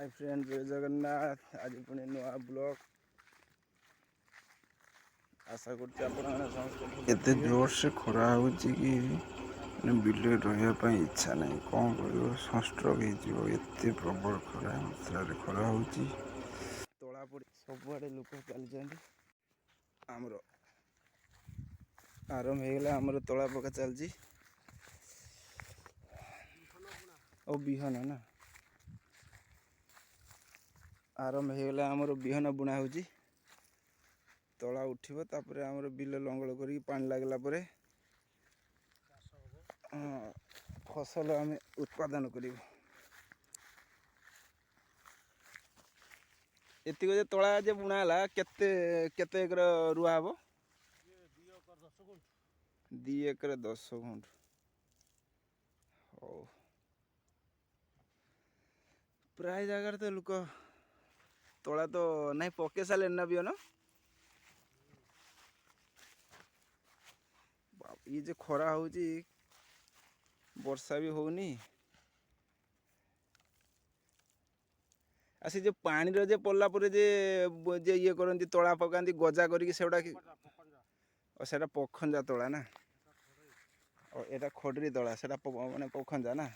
hi friend जय जगन्नाथ आज पुणी नुआ ब्लॉग आशा करते जोर से खरा हो बिल रही इच्छा नहीं कौन कर सनस्ट्रोक होते प्रबल खरा मात्रा खरा हो तला पड़ी सबुआड़े लोक चलते आमर आरंभ होगा आमर तला पका चलती और बिहन ना आरंभ होगा आमर बिहन बुणा हो तला उठिब तापर आमर बिल लंगल कर पानी लगला फसल आम उत्पादन कर एतिक तला जे बुणाला केते एकर रुआ हम 2 एकर 10 गुंठ हो प्राय जगार तो लोक तला तो नहीं पके सारे ना बिहन ये जे खरा हो वर्षा भी होनी आसी जो पानी रे पड़ला जे ये करती तला पकाती गजा करके सेटा पखंजा तला ना और एटा खडरी तला सेटा माने पखंजा ना